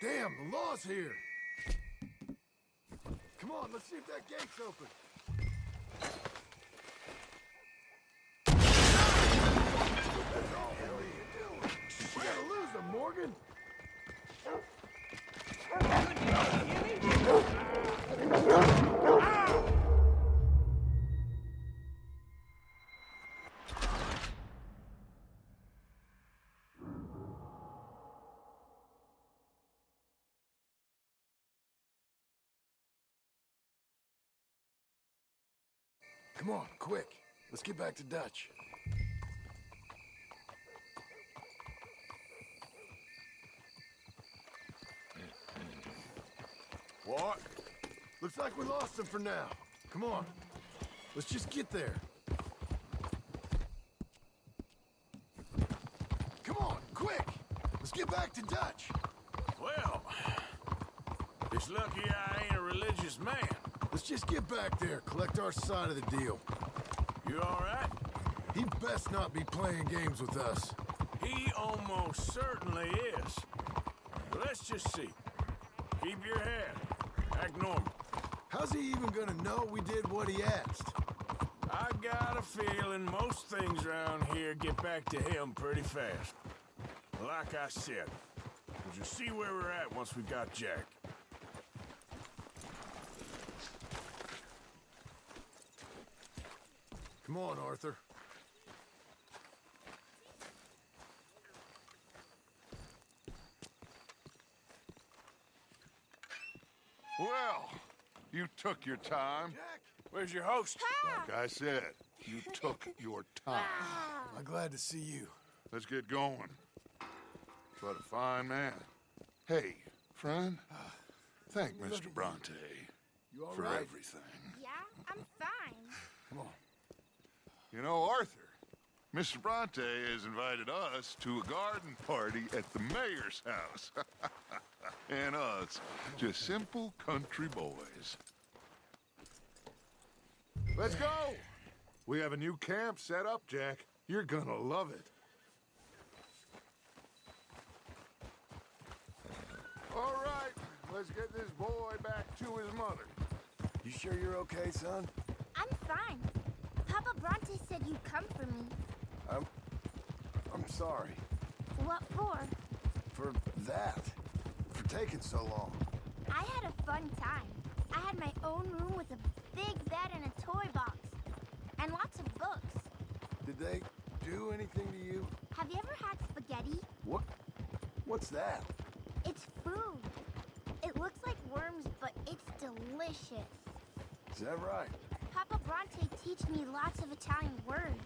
Damn, the law's here. Come on, let's see if that gate's open. What the hell are you doing? You gotta lose them, Morgan. Come on, quick. Let's get back to Dutch. What? Looks like we lost him for now. Come on. Let's just get there. Come on, quick! Let's get back to Dutch. Well, it's lucky I ain't a religious man. Let's just get back there, collect our side of the deal. You all right? He best not be playing games with us. He almost certainly is. But let's just see. Keep your head. Act normal. How's he even gonna know we did what he asked? I got a feeling most things around here get back to him pretty fast. Like I said, we'll just see where we're at once we got Jack. Come on, Arthur. Well, you took your time. Jack! Where's your host? Like I said, you took your time. I'm glad to see you. Let's get going. What a fine man. Hey, friend, thank Mr. Bronte You all for right? everything. Yeah, I'm fine. Come on. You know, Arthur, Mr. Bronte has invited us to a garden party at the mayor's house. And us, just simple country boys. Let's go! We have a new camp set up, Jack. You're gonna love it. All right, let's get this boy back to his mother. You sure you're okay, son? I'm fine. Papa Bronte said you'd come for me. I'm sorry. What for? For that. For taking so long. I had a fun time. I had my own room with a big bed and a toy box. And lots of books. Did they do anything to you? Have you ever had spaghetti? What's that? It's food. It looks like worms, but it's delicious. Is that right? Papa Bronte teach me lots of Italian words.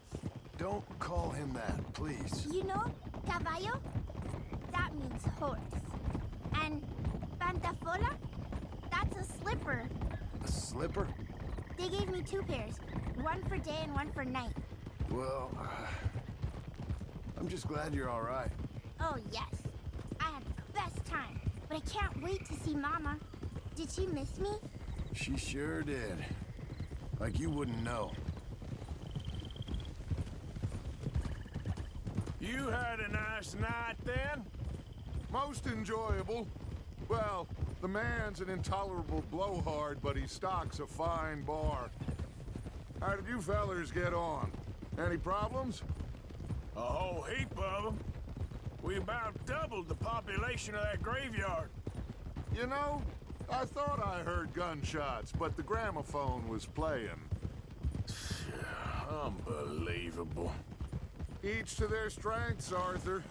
Don't call him that, please. You know, caballo? That means horse. And pantafola? That's a slipper. A slipper? They gave me 2 pairs. One for day and one for night. Well, I'm just glad you're all right. Oh, yes. I had the best time. But I can't wait to see Mama. Did she miss me? She sure did. Like you wouldn't know. You had a nice night then? Most enjoyable. Well, the man's an intolerable blowhard, but he stocks a fine bar. How did you fellers get on? Any problems? A whole heap of them. We about doubled the population of that graveyard. You know, I thought I heard gunshots, but the gramophone was playing. Unbelievable. Each to their strengths, Arthur.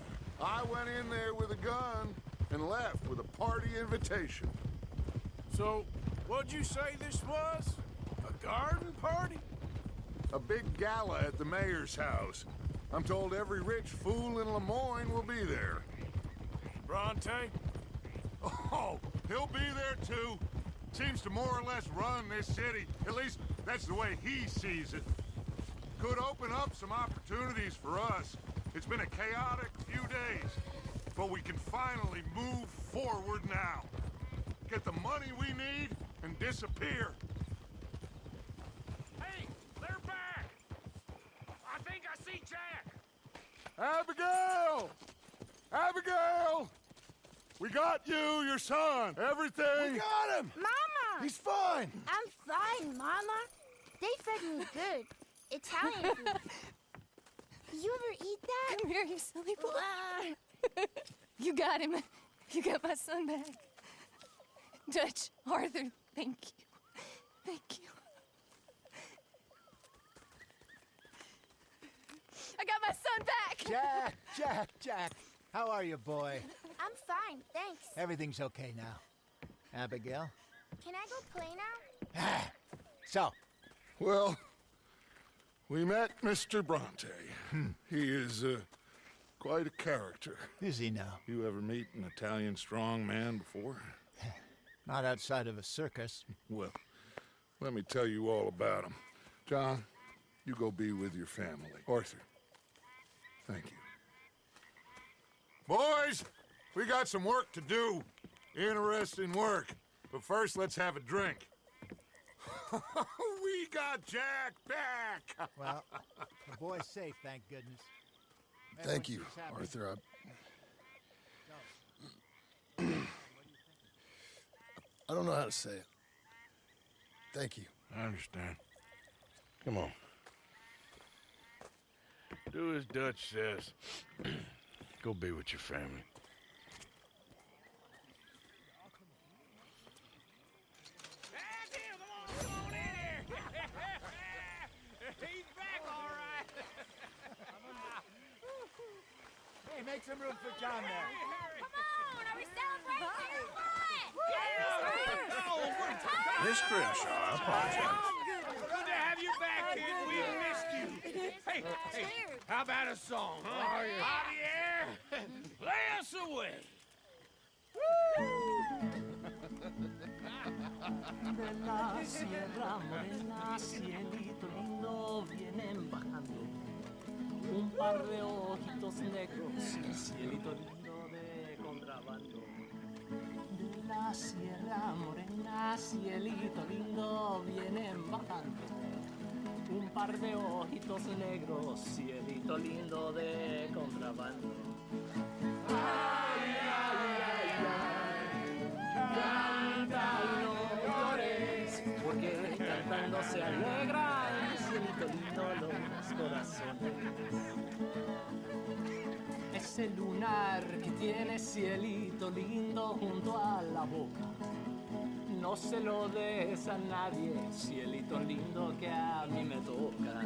I went in there with a gun and left with a party invitation. So, what'd you say this was? A garden party? A big gala at the mayor's house. I'm told every rich fool in Lemoyne will be there. Bronte? Oh, he'll be there too. Seems to more or less run this city. At least, that's the way he sees it. Could open up some opportunities for us. It's been a chaotic few days, but we can finally move forward now. Get the money we need and disappear. Hey, they're back! I think I see Jack! Abigail! Abigail! We got you, your son, everything. We got him! Mama! He's fine! I'm fine, Mama. They fed me good. Italian food. You ever eat that? Come here, you silly boy. You got him. You got my son back. Dutch, Arthur, thank you. Thank you. I got my son back! Jack, how are you, boy? I'm fine, thanks. Everything's okay now. Abigail? Can I go play now? So, Well, we met Mr. Bronte. He is quite a character. is he now? You ever meet an Italian strongman before? Not outside of a circus. Well, let me tell you all about him. John, you go be with your family. Arthur, thank you. Boys, we got some work to do. Interesting work. But first, let's have a drink. We got Jack back! Well, the boy's safe, thank goodness. Thank you, Everyone seems happy. Arthur. I don't know how to say it. Thank you. I understand. Come on. Do as Dutch says. Go be with your family. He's back, all right. Hey, make some room for John there. Come on, are we celebrating or what? Miss Grimshaw, I apologize. Good to have you back, kid. We missed you. Hey, how about a song? Huh? Javier, play us away. De la sierra morena, cielito lindo, vienen bajando un par de ojitos negros, cielito lindo de contrabando. De la sierra morena, cielito lindo, vienen bajando un par de ojitos negros, cielito lindo de contrabando. Ay, ay, ay, ay, canta y no llores, porque cantando se alegran, cielito lindo, los corazones. Ese lunar que tiene cielito lindo junto a la boca, no se lo des a nadie, cielito lindo que a mí me toca.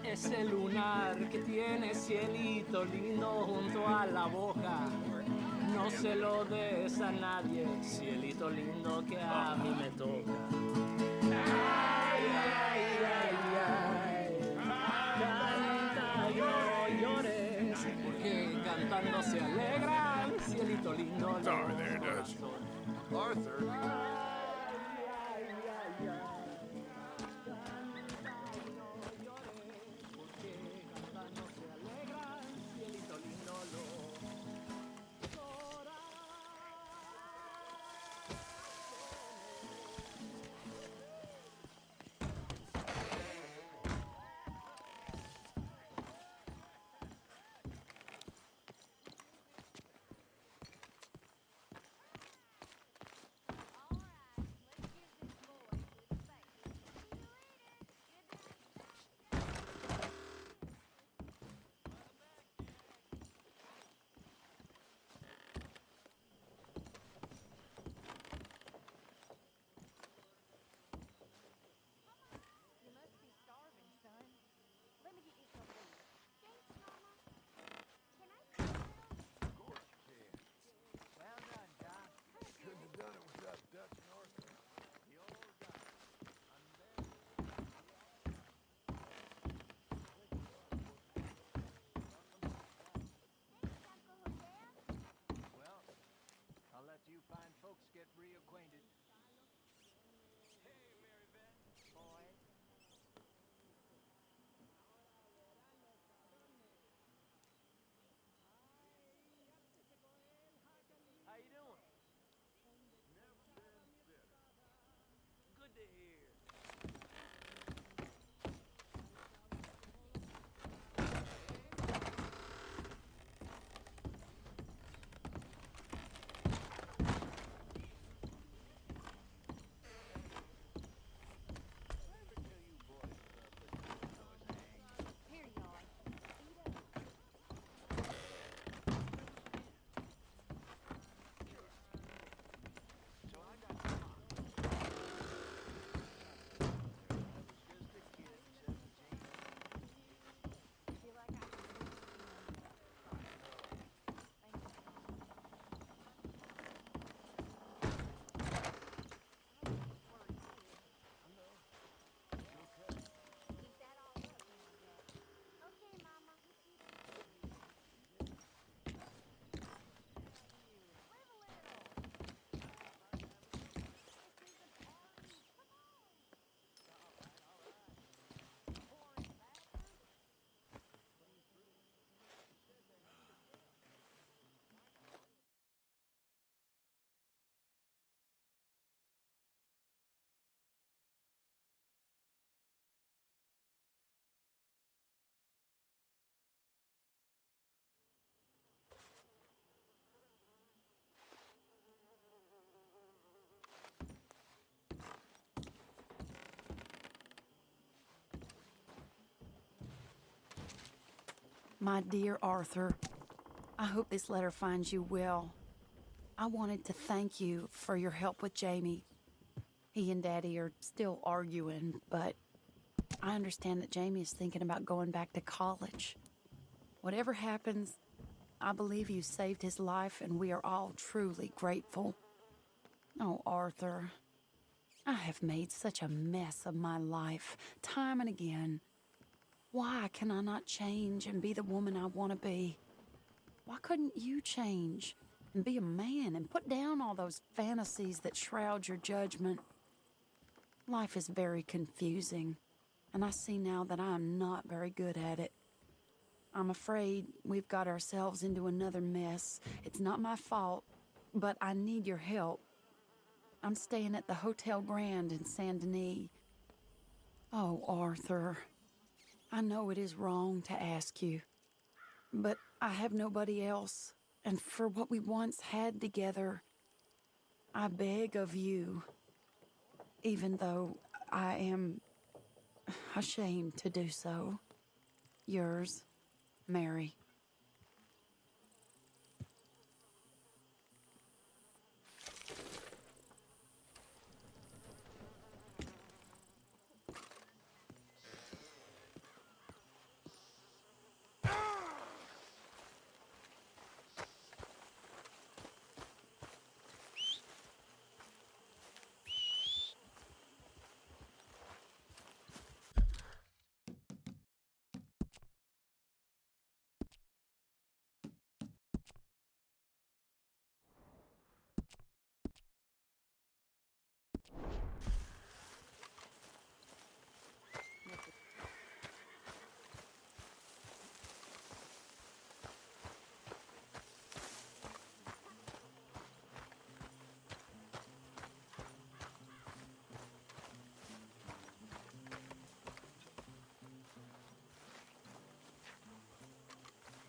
Ese lunar que tiene cielito lindo junto a la boca, no se lo des a nadie, cielito lindo que a mí me toca. Ay, ay, ay, ay, canta y no llores, porque cantando se alegran, cielito lindo los Sorry there, Dutch. corazones. Arthur. My dear Arthur, I hope this letter finds you well. I wanted to thank you for your help with Jamie. He and Daddy are still arguing, but I understand that Jamie is thinking about going back to college. Whatever happens, I believe you saved his life, and we are all truly grateful. Oh, Arthur, I have made such a mess of my life, time and again. Why can I not change and be the woman I want to be? Why couldn't you change and be a man and put down all those fantasies that shroud your judgment? Life is very confusing, and I see now that I am not very good at it. I'm afraid we've got ourselves into another mess. It's not my fault, but I need your help. I'm staying at the Hotel Grand in Saint Denis. Oh, Arthur, I know it is wrong to ask you, but I have nobody else, and for what we once had together, I beg of you, even though I am ashamed to do so. Yours, Mary.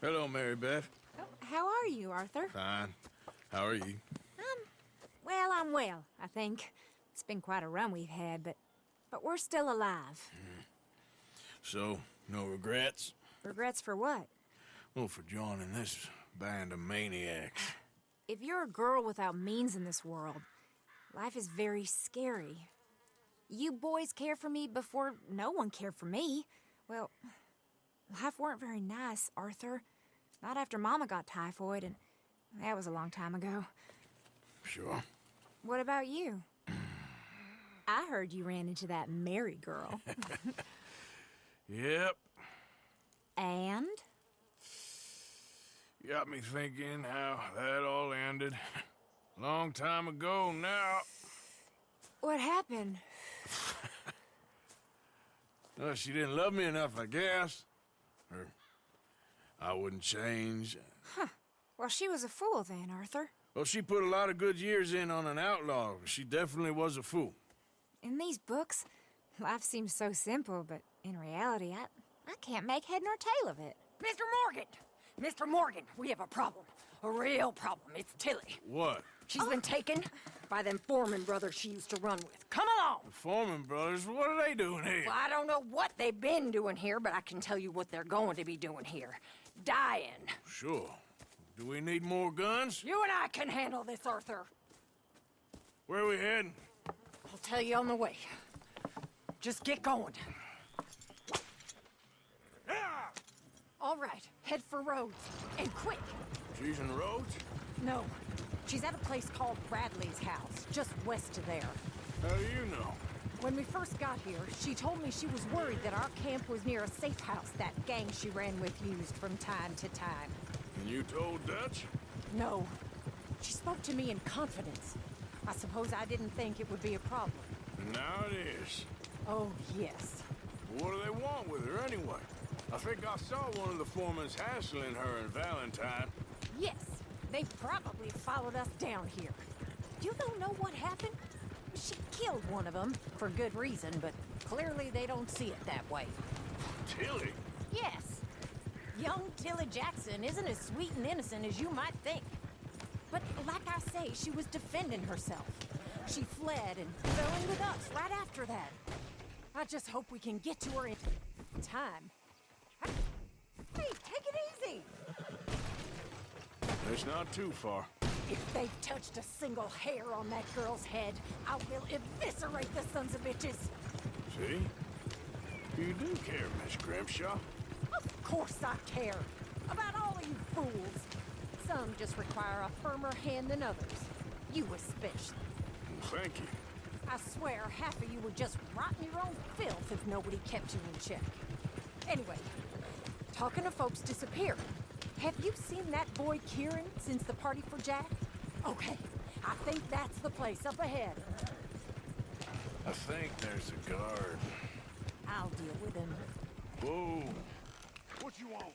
Hello, Mary Beth. Oh, how are you, Arthur? Fine. How are you? Well, I'm well, I think. It's been quite a run we've had, but we're still alive. So, no regrets? Regrets for what? Well, for joining this band of maniacs. If you're a girl without means in this world, life is very scary. You boys cared for me before no one cared for me. Well, life weren't very nice, Arthur. Not after Mama got typhoid, and that was a long time ago. Sure. What about you? I heard you ran into that Mary girl. Yep. And? Got me thinking how that all ended. Long time ago now. What happened? Well, she didn't love me enough, I guess. Or I wouldn't change. Huh. Well, she was a fool then, Arthur. Well, she put a lot of good years in on an outlaw. She definitely was a fool. In these books, life seems so simple, but in reality, I can't make head nor tail of it. Mr. Morgan! Mr. Morgan, we have a problem. A real problem. It's Tilly. What? She's been taken by them Foreman brothers she used to run with. Come along! The Foreman brothers? What are they doing here? Well, I don't know what they've been doing here, but I can tell you what they're going to be doing here. Dying. Sure. Do we need more guns? You and I can handle this, Arthur. Where are we heading? I'll tell you on the way. Just get going. All right, head for Rhodes, and quick. She's in Rhodes? No, she's at a place called Bradley's house, just west of there. How do you know? When we first got here, she told me she was worried that our camp was near a safe house that gang she ran with used from time to time. And you told Dutch? No. She spoke to me in confidence. I suppose I didn't think it would be a problem. And now it is. Oh, yes. What do they want with her anyway? I think I saw one of the foremans hassling her and Valentine. Yes, they probably followed us down here. You don't know what happened? She killed one of them, for good reason, but clearly they don't see it that way. Tilly? Yes. Young Tilly Jackson isn't as sweet and innocent as you might think. But like I say, she was defending herself. She fled and fell in with us right after that. I just hope we can get to her in time. Hey, take it It's not too far. If they've touched a single hair on that girl's head, I will eviscerate the sons of bitches. See? You do care, Miss Grimshaw. Of course I care. About all of you fools. Some just require a firmer hand than others. You especially. Thank you. I swear half of you would just rot in your own filth if nobody kept you in check. Anyway, talking of folks disappearing, have you seen that boy Kieran since the party for Jack? Okay, I think that's the place up ahead. I think there's a guard. I'll deal with him. Whoa. What you want?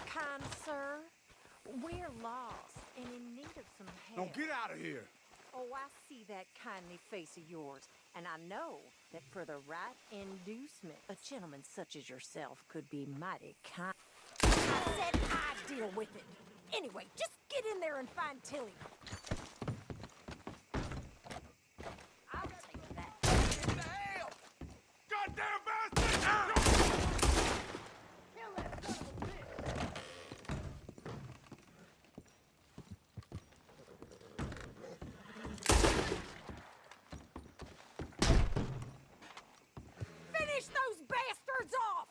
Kind sir, we're lost and in need of some help. Now get out of here. Oh, I see that kindly face of yours, and I know that for the right inducement, a gentleman such as yourself could be mighty kind. I said I'd deal with it. Anyway, just get in there and find Tilly. I'll take that. What the hell? Goddamn bastard! Kill that son of a bitch! Finish those bastards off!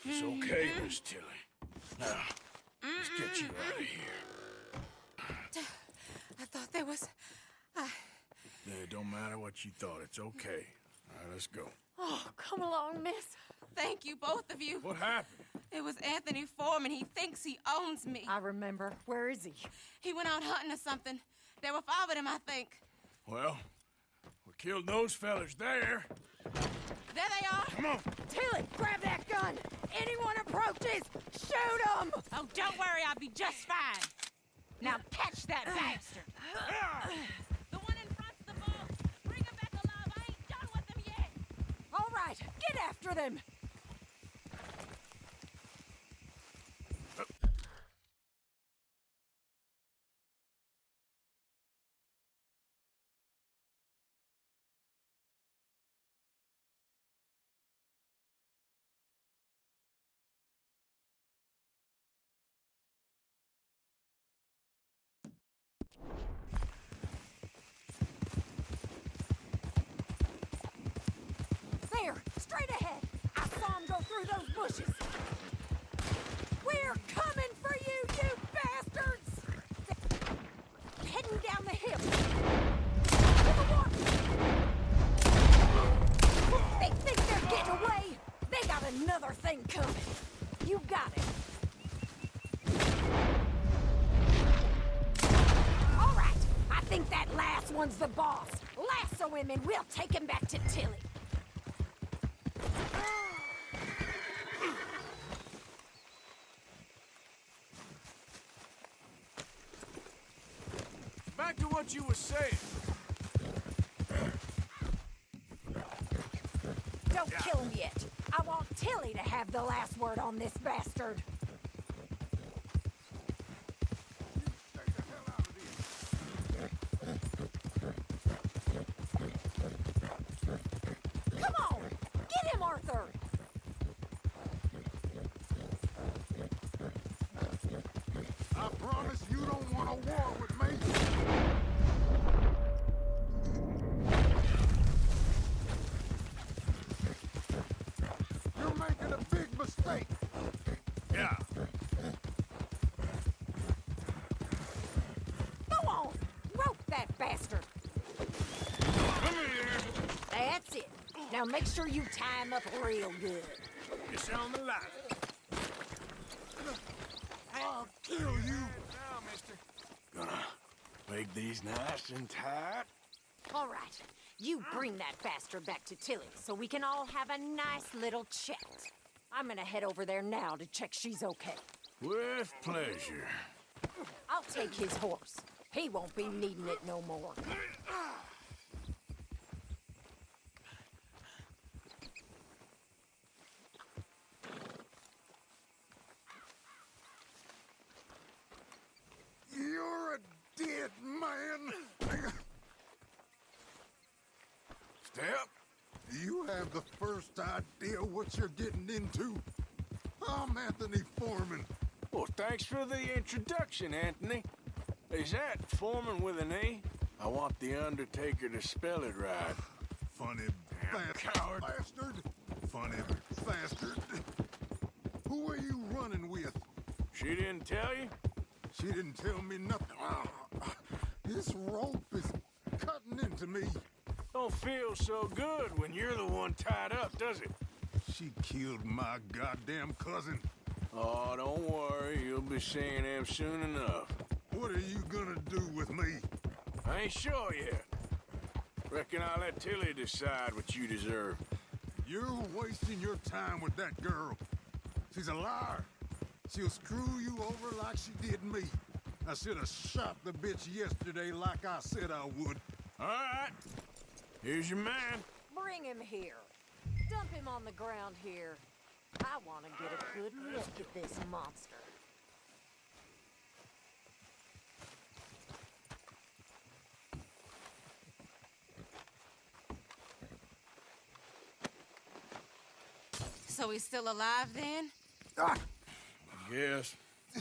It's okay, Miss Tilly. Now, let's get you out of here. I thought there was... Yeah, it don't matter what you thought. It's okay. All right, let's go. Oh, come along, miss. Thank you, both of you. What happened? It was Anthony Foreman. He thinks he owns me. I remember. Where is he? He went out hunting or something. There were 5 of them, I think. Well, we killed those fellas there. There they are. Come on. Tilly, grab that gun! Anyone approaches, shoot them! Oh, don't worry. I'll be just fine. Now catch that bastard! The one in front's the boss. Bring him back alive. I ain't done with them yet. All right, get after them! There, straight ahead. I saw him go through those bushes. We're coming for you, you bastards! Heading down the hill. To the water. They think they're getting away. They got another thing coming. You got it. All right, I think that last one's the boss. Lasso him and we'll take him back to Tilly. Back to what you were saying. Don't kill him yet. I want Tilly to have the last word on this bastard. Come on! Get him, Arthur! I promise you don't want a war with me. You're making a big mistake. Yeah. Go on! Rope that bastard! Come here. That's it. Now make sure you tie him up real good. You sound the light. I'll kill you. Now, mister. Gonna make these nice and tight. All right, you bring that bastard back to Tilly so we can all have a nice little chat. I'm gonna head over there now to check she's okay. With pleasure. I'll take his horse. He won't be needing it no more. You're a dead man. have the first idea what you're getting into? I'm Anthony Foreman. Well, thanks for the introduction, Anthony. Is that Foreman with an E? I want the Undertaker to spell it right. Funny coward. bastard. Funny bastard. Who are you running with? She didn't tell you? She didn't tell me nothing. This rope is cutting into me. Don't feel so good when you're the one tied up, does it? She killed my goddamn cousin. Oh, don't worry. You'll be seeing him soon enough. What are you gonna do with me? I ain't sure yet. Reckon I'll let Tilly decide what you deserve. You're wasting your time with that girl. She's a liar. She'll screw you over like she did me. I should have shot the bitch yesterday like I said I would. All right. Here's your man. Bring him here. Dump him on the ground here. I want to get a good look at this monster. So he's still alive then? I guess.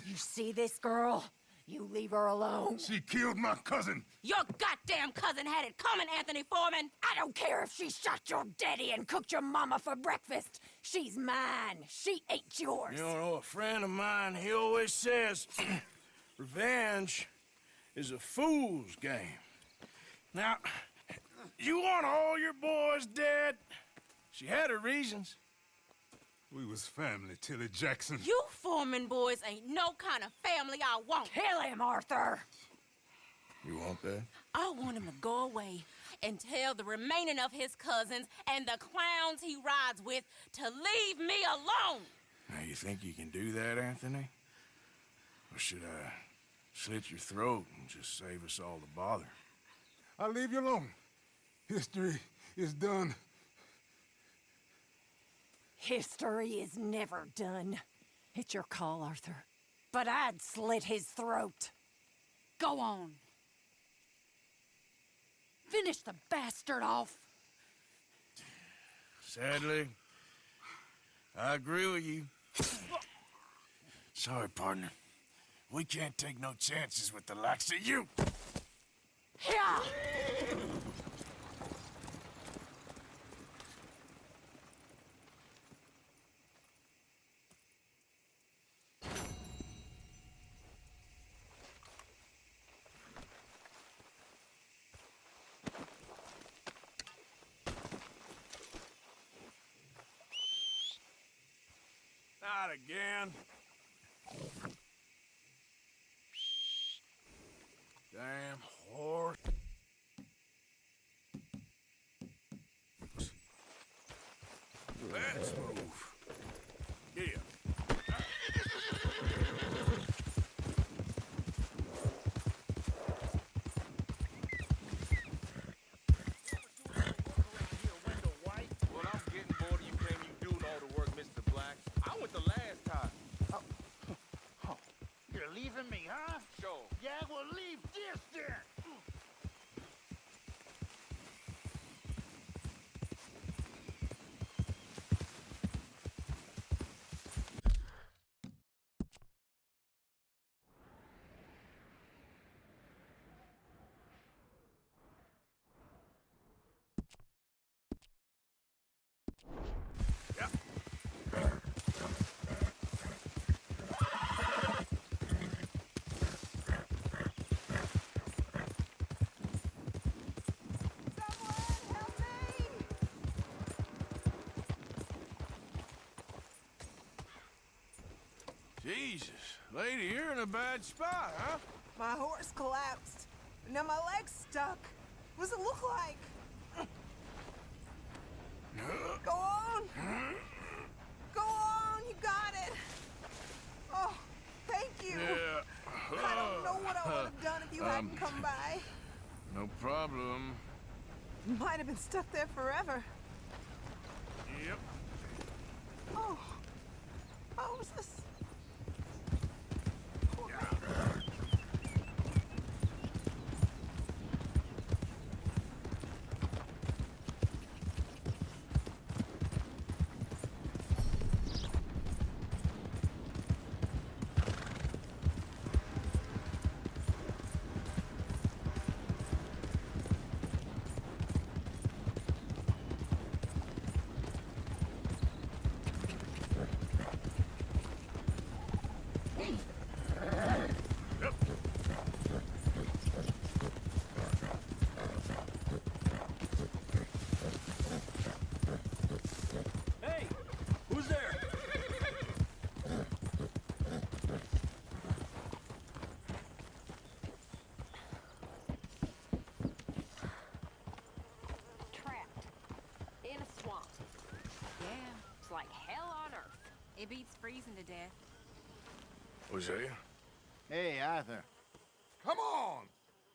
You see this girl? You leave her alone. She killed my cousin. Your goddamn cousin had it coming, Anthony Foreman. I don't care if she shot your daddy and cooked your mama for breakfast. She's mine. She ain't yours. You know, a friend of mine, he always says, revenge is a fool's game. Now, you want all your boys dead? She had her reasons. We was family, Tilly Jackson. You Foreman boys ain't no kind of family I want. Kill him, Arthur. You want that? I want him to go away and tell the remaining of his cousins and the clowns he rides with to leave me alone. Now, you think you can do that, Anthony? Or should I slit your throat and just save us all the bother? I'll leave you alone. History is done. History is never done. It's your call, Arthur. But I'd slit his throat. Go on. Finish the bastard off. Sadly, I agree with you. Sorry, partner. We can't take no chances with the likes of you. Yeah! Not again. Damn whore. Let's move. Get ya. Well, I'm getting bored of you claiming you doing all the work, Mr. Black. I went the last time. You're leaving me, huh? Sure. Yeah, well, leave this then. Jesus, lady, you're in a bad spot, huh? My horse collapsed. Now my leg's stuck. What does it look like? Go on. Go on, you got it. Oh, thank you. Yeah. I don't know what I would have done if you hadn't come by. No problem. You might have been stuck there forever. Yep. Oh. How was this? like hell on earth. It beats freezing to death. Hosea? Hey, Arthur. Come on!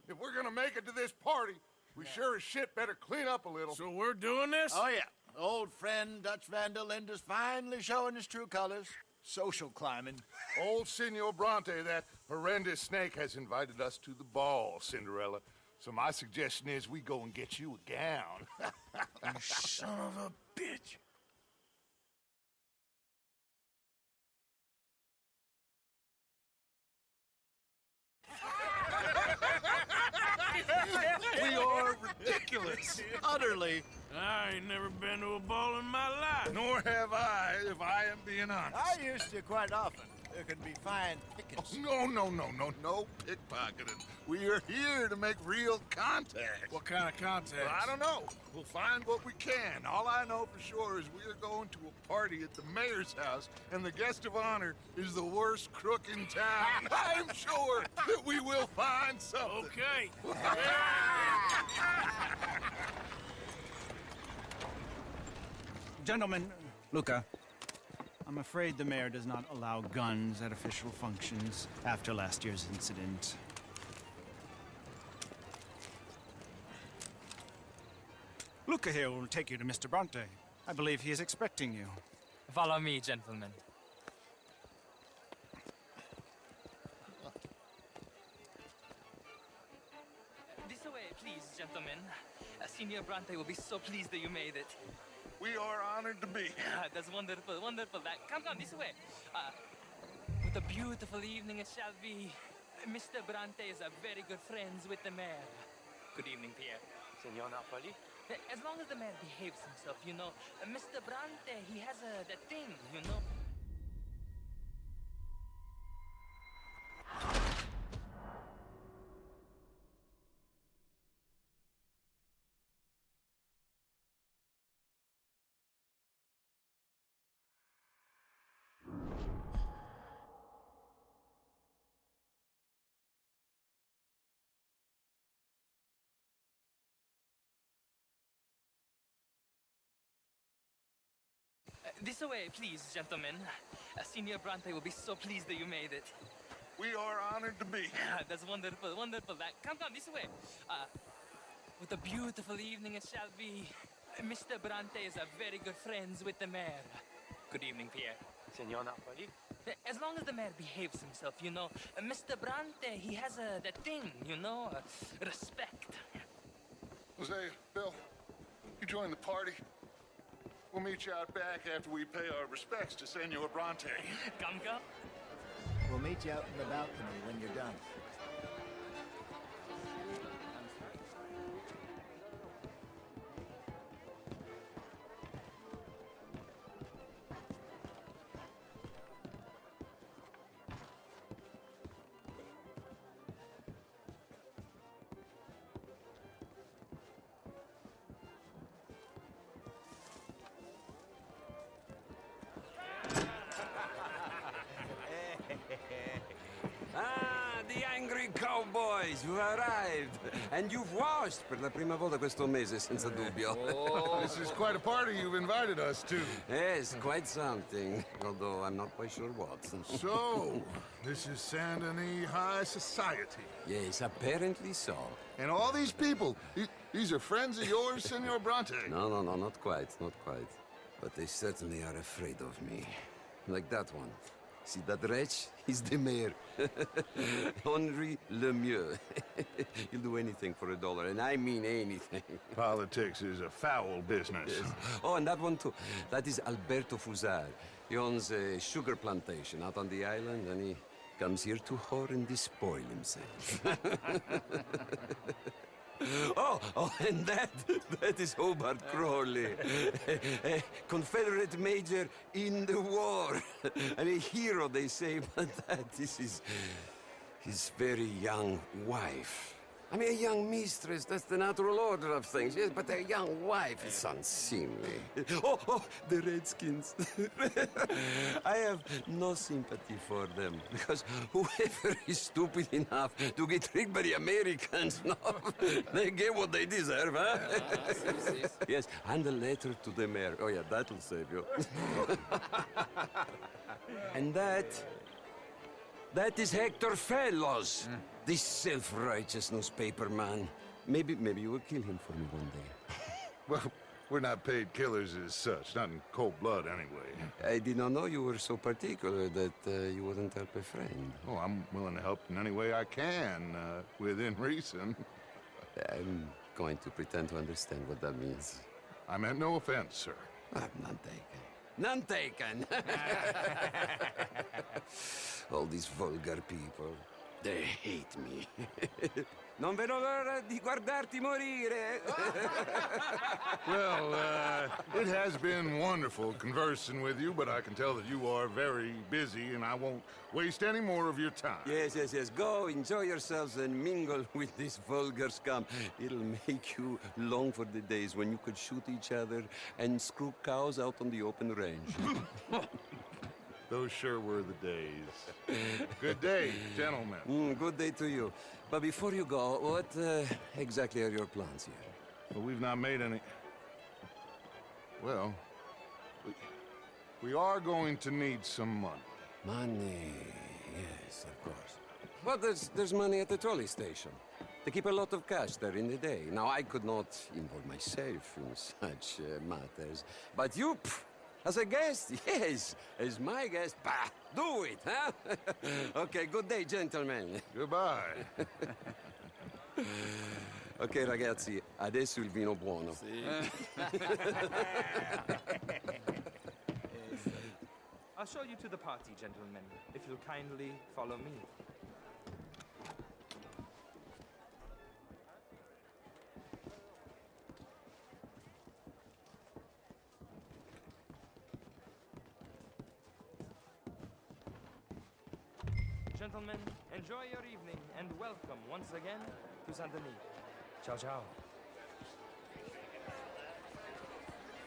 If we're gonna make it to this party, we sure as shit better clean up a little. So we're doing this? Oh, yeah. Old friend Dutch Van der Linde's finally showing his true colors. Social climbing. Old Senor Bronte, that horrendous snake, has invited us to the ball, Cinderella. So my suggestion is we go and get you a gown. You son of a bitch. We are ridiculous. Utterly. I ain't never been to a ball in my life. Nor have I, if I am being honest. I used to quite often. There can be fine pickings. No pickpocketing. We are here to make real contact. What kind of contact? Well, I don't know. We'll find what we can. All I know for sure is we are going to a party at the mayor's house, and the guest of honor is the worst crook in town. I'm sure that we will find something. Okay. Gentlemen, Luca, I'm afraid the mayor does not allow guns at official functions after last year's incident. Luca here will take you to Mr. Bronte. I believe he is expecting you. Follow me, gentlemen. This way, please, gentlemen. Senior Bronte will be so pleased that you made it. We are honored to be. That's wonderful, wonderful. Come this way. What a beautiful evening it shall be. Mr. Bronte is a very good friends with the mayor. Good evening, Pierre. Senor Napoli? As long as the mayor behaves himself, you know. Mr. Bronte, he has that thing, you know. This way, please, gentlemen. Senior Bronte will be so pleased that you made it. We are honored to be. That's wonderful, wonderful. Come this way. What a beautiful evening it shall be. Mr. Bronte is a very good friends with the mayor. Good evening, Pierre. Senor Napoli? As long as the mayor behaves himself, you know. Mr. Bronte, he has that thing, you know, respect. Hosea, Bill, you join the party. We'll meet you out back after we pay our respects to Senor Bronte. Come. We'll meet you out in the balcony when you're done. The angry cowboys, you arrived. And you've washed per la prima volta questo mese, senza dubbio. Oh, this is quite a party you've invited us to. Yes, quite something. Although I'm not quite sure what. So, this is Saint Denis High Society. Yes, apparently so. And all these people, these are friends of yours, Senor Bronte? No, not quite. But they certainly are afraid of me. Like that one. See that wretch? He's the mayor. Henri Lemieux. He'll do anything for $1, and I mean anything. Politics is a foul business. Yes. Oh, and that one too. That is Alberto Fusar. He owns a sugar plantation out on the island, and he comes here to whore and despoil himself. Oh, and that is Hobart Crawley, a Confederate major in the war, and a hero, they say, but that is his very young wife. I mean, a young mistress, that's the natural order of things, yes, but a young wife is unseemly. Oh, the Redskins. I have no sympathy for them, because whoever is stupid enough to get tricked by the Americans, no, they get what they deserve, huh? Yes, and a letter to the mayor. Oh, yeah, that'll save you. And that is Hector Fellows. This self-righteous newspaper man. Maybe you will kill him for me one day. Well, we're not paid killers as such, not in cold blood anyway. I did not know you were so particular that you wouldn't help a friend. Oh, I'm willing to help in any way I can, within reason. I'm going to pretend to understand what that means. I meant no offense, sir. I'm none taken. None taken! All these vulgar people. They hate me. Non vedo l'ora di guardarti morire. Well, it has been wonderful conversing with you, but I can tell that you are very busy, and I won't waste any more of your time. Yes. Go, enjoy yourselves, and mingle with this vulgar scum. It'll make you long for the days when you could shoot each other and screw cows out on the open range. Those sure were the days. Good day, gentlemen. Good day to you. But before you go, what exactly are your plans here? Well, we've not made any... Well, we are going to need some money. Money, yes, of course. But there's money at the trolley station. They keep a lot of cash there in the day. Now, I could not involve myself in such matters. But you... As a guest, yes. As my guest, bah, do it, huh? Okay, good day, gentlemen. Goodbye. Ok, ragazzi, adesso il vino buono. I'll show you to the party, gentlemen, if you'll kindly follow me. Gentlemen, enjoy your evening and welcome once again to Saint Denis. Ciao, ciao.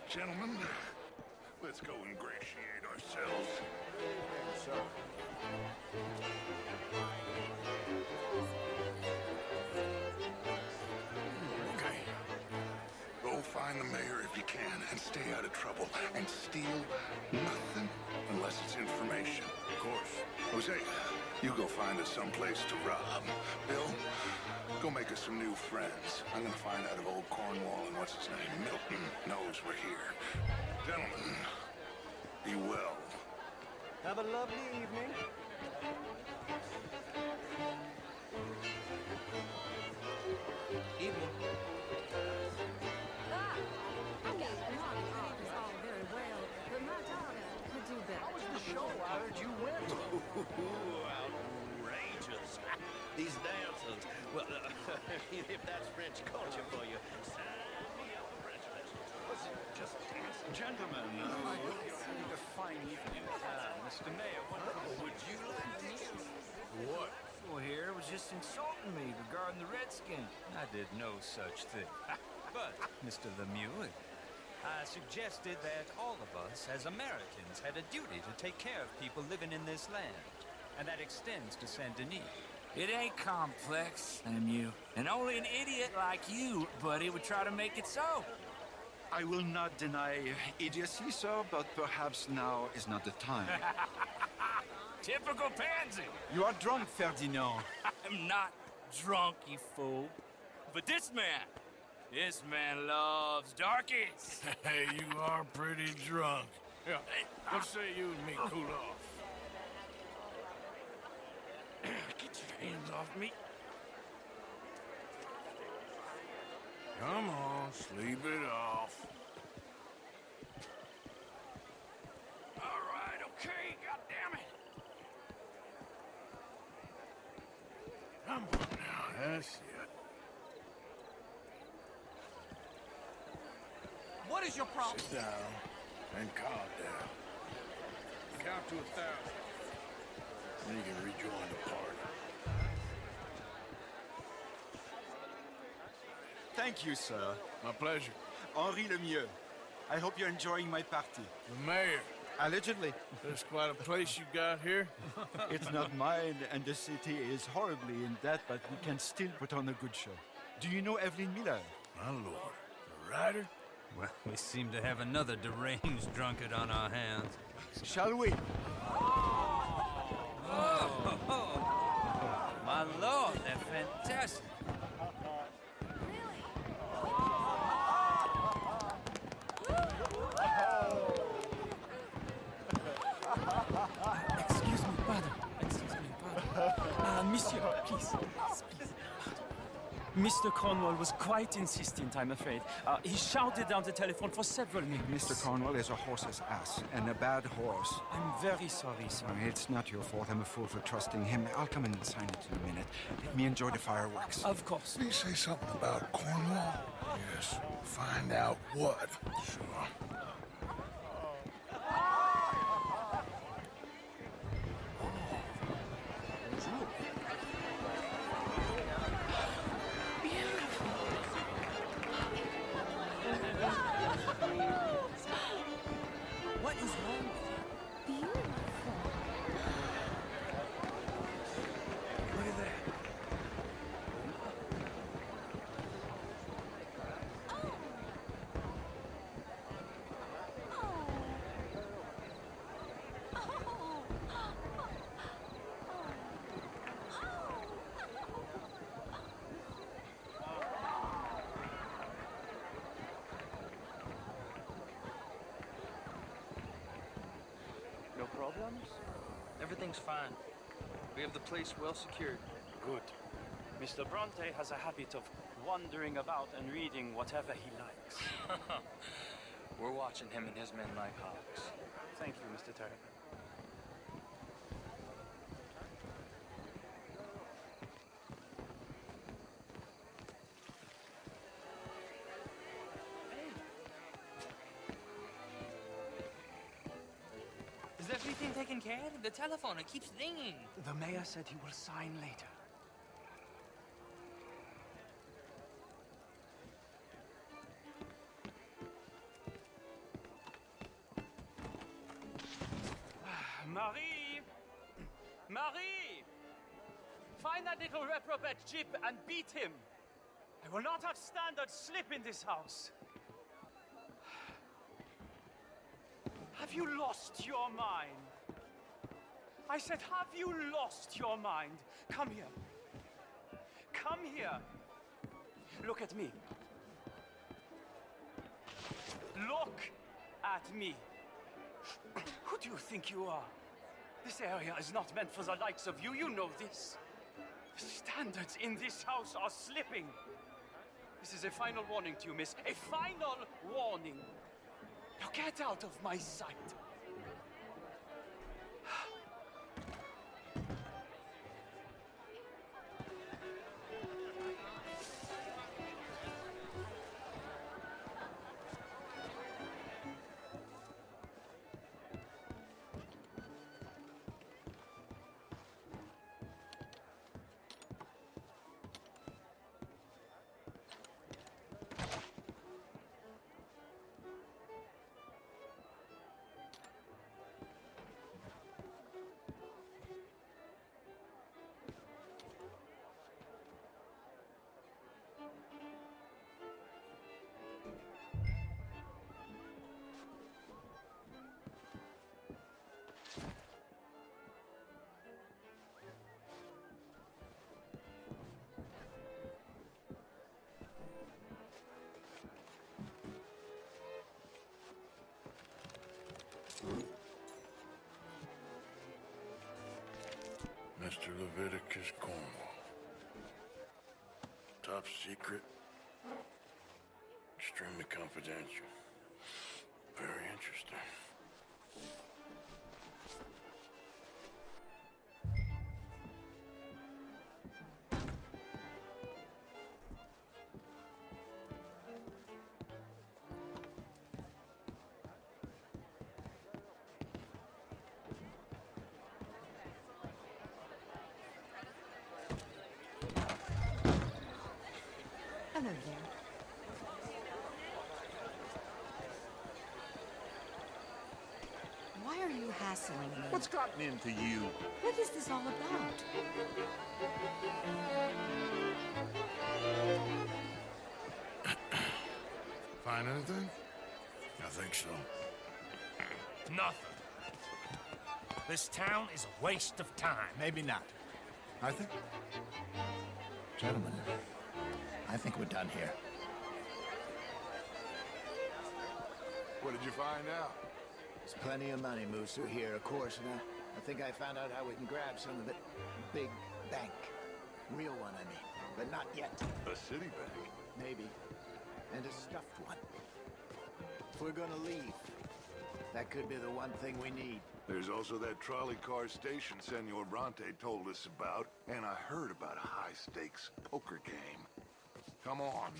Gentlemen, let's go ingratiate ourselves. Sir. Okay. Go find the mayor if you can and stay out of trouble. And steal nothing unless it's information. Of course. Jose, you go find us someplace to rob. Bill, go make us some new friends. I'm gonna find out if old Cornwall and what's his name, Milton, knows we're here. Gentlemen, be well. Have a lovely evening. Evening. How was the show? I heard you win. Outrageous. These dancers. Well, if that's French culture for you, sign me up for French lessons. Just dance. Gentlemen, a fine evening. Mr. Mayor, Would you like to dance? What? Well, here was just insulting me regarding the Redskins. I did no such thing. But, Mr. Lemieux, I suggested that all of us, as Americans, had a duty to take care of people living in this land. And that extends to Saint Denis. It ain't complex, Lemieux. And only an idiot like you, buddy, would try to make it so. I will not deny idiocy, sir, but perhaps now is not the time. Typical pansy. You are drunk, Ferdinand. I'm not drunk, you fool. But this man loves darkies. Hey, you are pretty drunk. Yeah, what say you and me cool off? Get your hands off me. Come on, sleep it off. All right, okay, goddammit. Come on now, that's it. What is your problem? Sit down and calm down. Count to 1,000. Then you can rejoin the party. Thank you, sir. My pleasure. Henri Lemieux. I hope you're enjoying my party. The mayor. Allegedly. There's quite a place you got here. It's not mine, and the city is horribly in debt, but we can still put on a good show. Do you know Evelyn Miller? My lord. The writer? Well, we seem to have another deranged drunkard on our hands. Shall we? Oh, my lord, they're fantastic. Excuse me, pardon. Excuse me, pardon. Monsieur, please. Mr. Cornwall was quite insistent, I'm afraid. He shouted down the telephone for several minutes. Mr. Cornwall is a horse's ass, and a bad horse. I'm very sorry, sir. It's not your fault. I'm a fool for trusting him. I'll come and sign it in a minute. Let me enjoy the fireworks. Of course. Did he say something about Cornwall? Yes. Find out what. Sure. What is wrong with you? Look at that. No problems? Everything's fine. We have the place well secured. Good. Mr. Bronte has a habit of wandering about and reading whatever he likes. We're watching him and his men like hawks. Thank you, Mr. Turner. Is everything taken care of? The telephone, it keeps ringing. The mayor said he will sign later. Marie! Marie! Find that little reprobate Jip and beat him. I will not have standard slip in this house. Have you lost your mind? I said, have you lost your mind? Come here. Come here. Look at me. Look at me. Who do you think you are? This area is not meant for the likes of you. You know this. The standards in this house are slipping. This is a final warning to you, miss. A final warning. Now get out of my sight. Mr. Leviticus Cornwall. Top secret. Extremely confidential. Very interesting. Hello there. hassling me. What's gotten into you? What is this all about? Find anything? I think so. Nothing. This town is a waste of time. Maybe not. Arthur? Gentlemen, I think we're done here. What did you find out? There's plenty of money moves through here, of course, and I think I found out how we can grab some of it. Big bank. Real one, I mean. But not yet. A city bank? Maybe. And a stuffed one. If we're gonna leave, that could be the one thing we need. There's also that trolley car station Senor Bronte told us about, and I heard about a high-stakes poker game. Come on.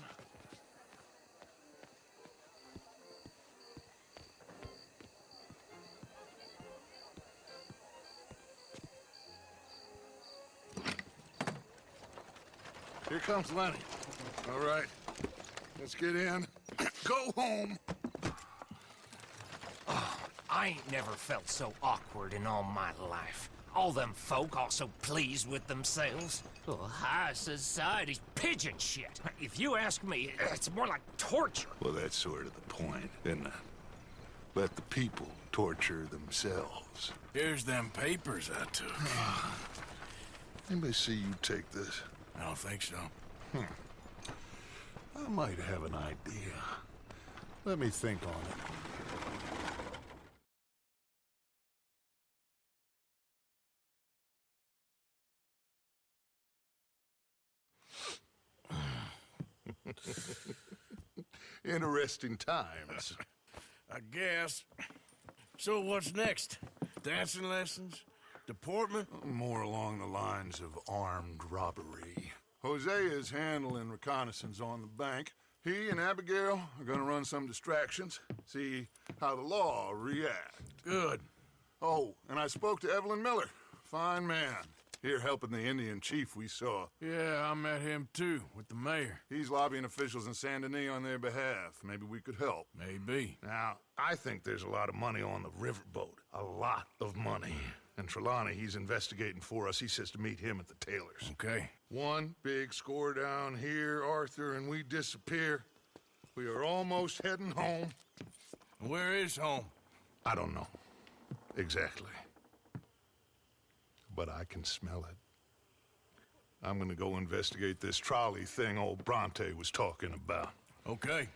Here comes Lenny. All right, let's get in. Go home. I ain't never felt so awkward in all my life. All them folk all so pleased with themselves. Oh, high society's pigeon shit. If you ask me, it's more like torture. Well, that's sort of the point, isn't it? Let the people torture themselves. Here's them papers I took. Anybody see you take this? I don't think so. I might have an idea. Let me think on it. Interesting times. I guess. So what's next? Dancing lessons? Deportment? More along the lines of armed robbery. Hosea is handling reconnaissance on the bank. He and Abigail are gonna run some distractions, see how the law reacts. Good. Oh, and I spoke to Evelyn Miller. Fine man. Here helping the Indian chief we saw. Yeah, I met him too, with the mayor. He's lobbying officials in Saint Denis on their behalf. Maybe we could help. Maybe. Now, I think there's a lot of money on the riverboat. A lot of money. And Trelawney, he's investigating for us. He says to meet him at the Taylor's. Okay. One big score down here, Arthur, and we disappear. We are almost heading home. Where is home? I don't know. Exactly. But I can smell it. I'm gonna go investigate this trolley thing old Bronte was talking about. Okay.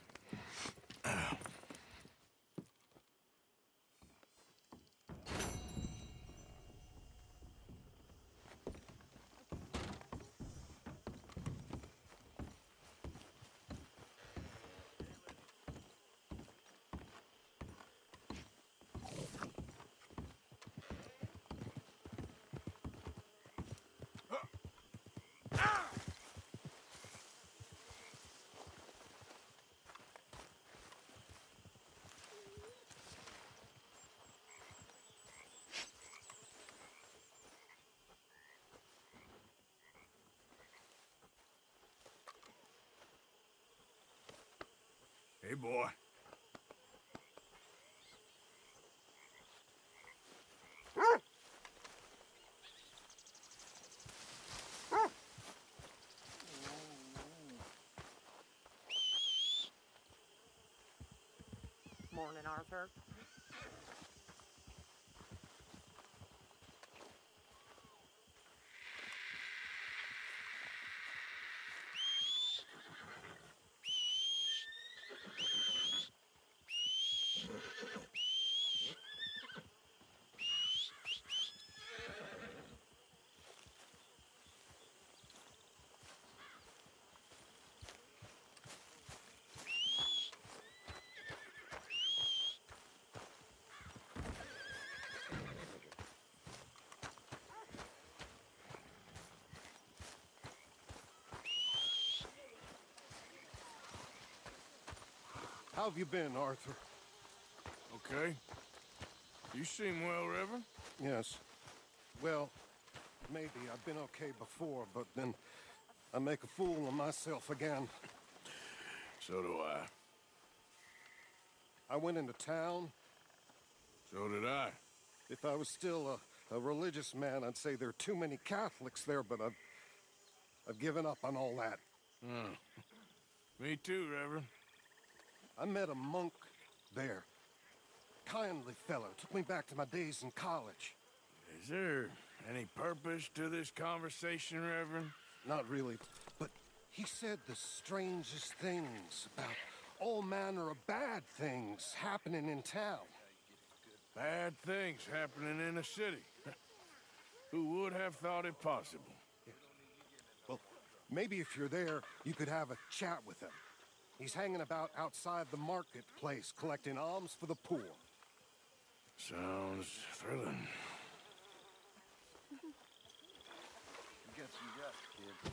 Hey, boy. Morning, Arthur. How have you been, Arthur? Okay. You seem well, Reverend. Yes. Well, maybe I've been okay before, but then I make a fool of myself again. So do I. I went into town. So did I. If I was still a religious man, I'd say there are too many Catholics there, but I've given up on all that. Me too, Reverend. I met a monk there. Kindly fellow, took me back to my days in college. Is there any purpose to this conversation, Reverend? Not really, but he said the strangest things about all manner of bad things happening in town. Bad things happening in a city. Who would have thought it possible? Yes. Well, maybe if you're there, you could have a chat with him. He's hanging about outside the marketplace, collecting alms for the poor. Sounds thrilling. Get some rest, kid.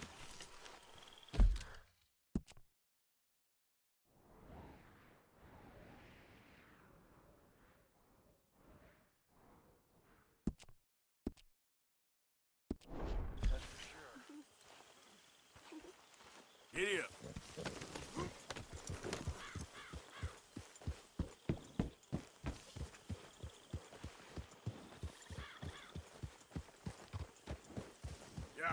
Giddy up. Yeah.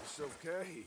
It's okay.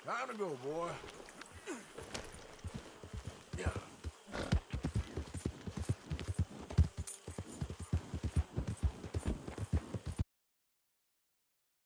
Time to go, boy.